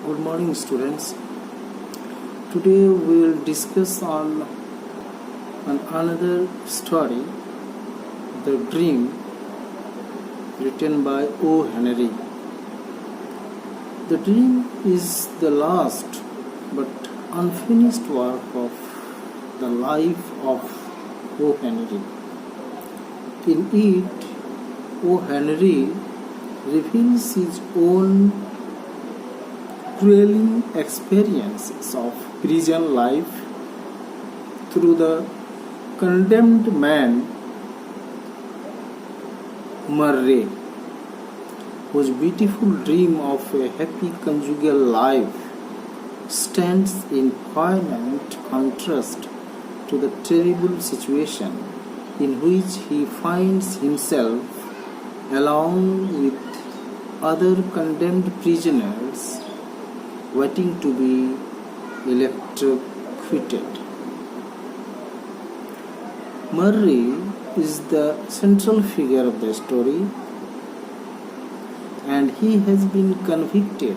Good morning, students. Today we will discuss on another story, The Dream, written by O. Henry. The Dream is the last but unfinished work of the life of O. Henry. In it, O. Henry reveals his own thrilling experiences of prison life through the condemned man Murray, whose beautiful dream of a happy conjugal life stands in poignant contrast to the terrible situation in which he finds himself along with other condemned prisoners waiting to be electrocuted. Murray is the central figure of the story, and he has been convicted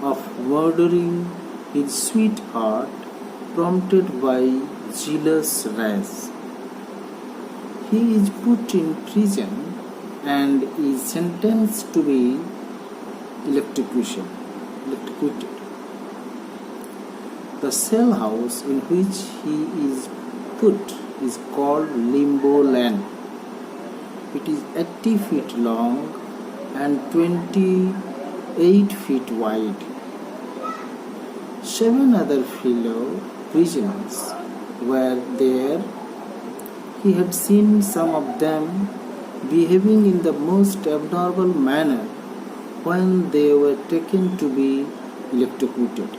of murdering his sweetheart prompted by jealous rage. He is put in prison and is sentenced to be electrocuted. The cell house in which he is put is called Limbo Land. It is 80 feet long and 28 feet wide. 7 other fellow prisoners were there. He had seen some of them behaving in the most abnormal manner when they were taken to be electrocuted.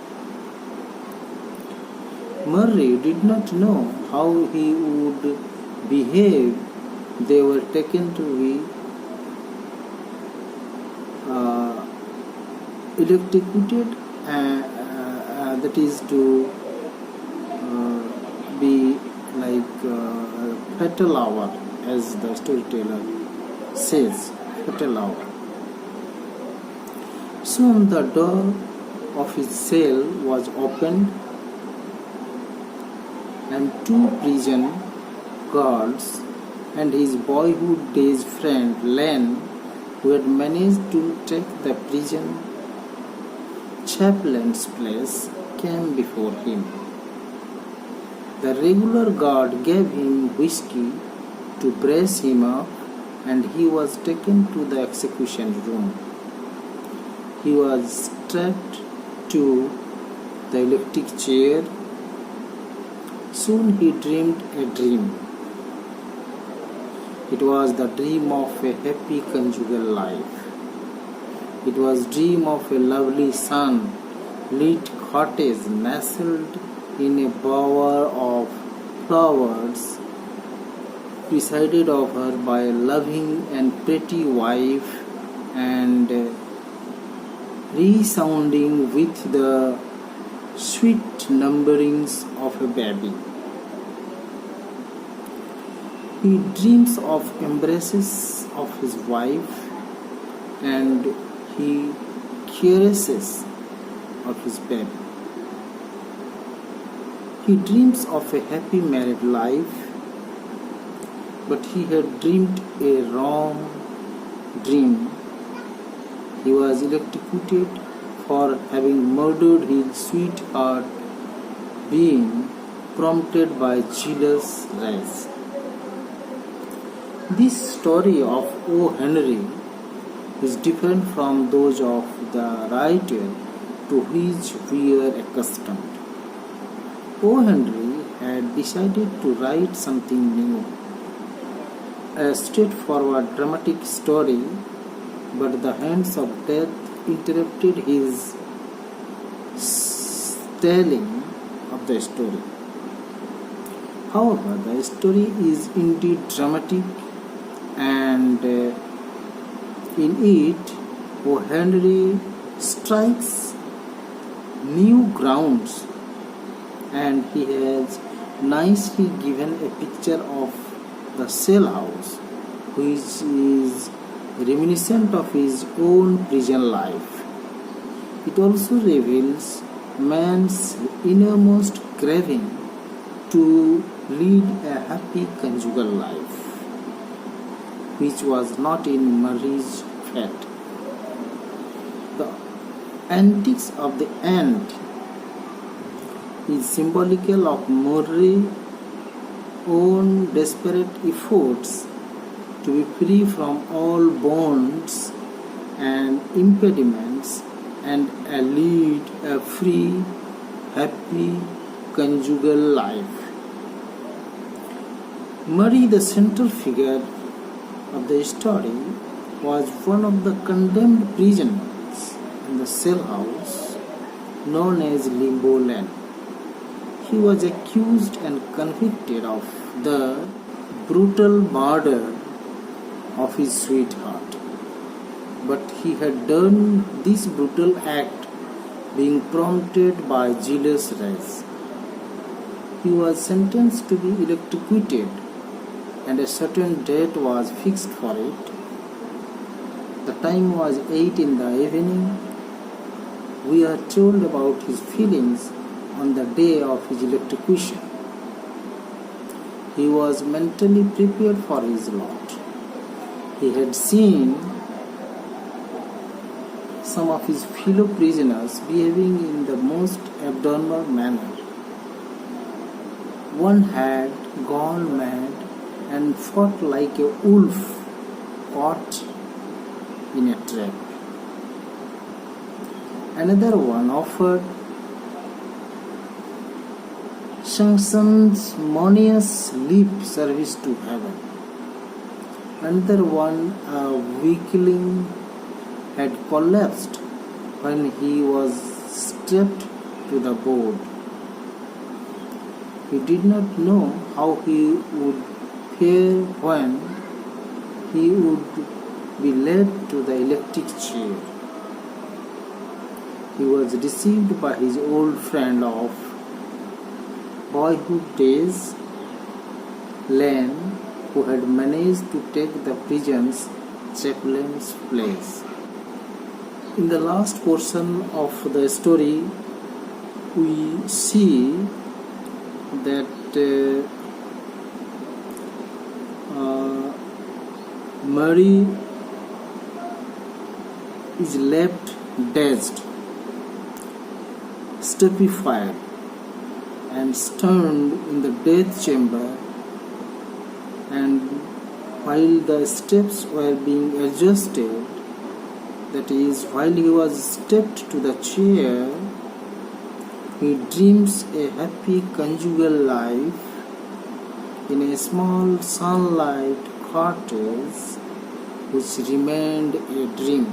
Murray did not know how he would behave. They were taken to be electrocuted, that is to be like fatal hour, as the storyteller says, fatal hour. Soon the door of his cell was opened, and 2 prison guards and his boyhood days friend Len, who had managed to take the prison chaplain's place, came before him. The regular guard gave him whiskey to brace him up, and he was taken to the execution room. He was strapped to the electric chair. Soon he dreamed a dream. It was the dream of a happy conjugal life. It was dream of a lovely sun-lit cottage nestled in a bower of flowers, presided over by a loving and pretty wife, and resounding with the sweet numberings of a baby. He dreams of embraces of his wife, and he caresses of his baby. He dreams of a happy married life, but he had dreamed a wrong dream. He was electrocuted for having murdered his sweetheart, being prompted by jealous rage. This story of O. Henry is different from those of the writer to which we are accustomed. O. Henry had decided to write something new, a straightforward dramatic story, but the hands of death interrupted his telling of the story. However, the story is indeed dramatic, and in it, O. Henry strikes new grounds, and he has nicely given a picture of the cell house, which is reminiscent of his own prison life. It also reveals man's innermost craving to lead a happy conjugal life, which was not in Murray's fate. The antics of the ant is symbolical of Murray's own desperate efforts to be free from all bonds and impediments and lead a free, happy conjugal life. Murray, the central figure of the story, was one of the condemned prisoners in the cell house known as Limbo Lane. He was accused and convicted of the brutal murder of his sweetheart. But he had done this brutal act being prompted by jealous rage. He was sentenced to be electrocuted, and a certain date was fixed for it. The time was 8 in the evening. We are told about his feelings on the day of his electrocution. He was mentally prepared for his lot. He had seen some of his fellow prisoners behaving in the most abnormal manner. One had gone mad and fought like a wolf caught in a trap. Another one offered sanctimonious lip service to heaven. Another one, a weakling, had collapsed when he was strapped to the board. He did not know how he would fare when he would be led to the electric chair. He was deceived by his old friend of boyhood days, Lane, who had managed to take the prison's chaplain's place. In the last portion of the story, we see that Murray is left dazed, stupefied, and stunned in the death chamber, and while the steps were being adjusted, that is, while he was stepped to the chair, he dreams a happy conjugal life in a small sunlight cottage which remained a dream.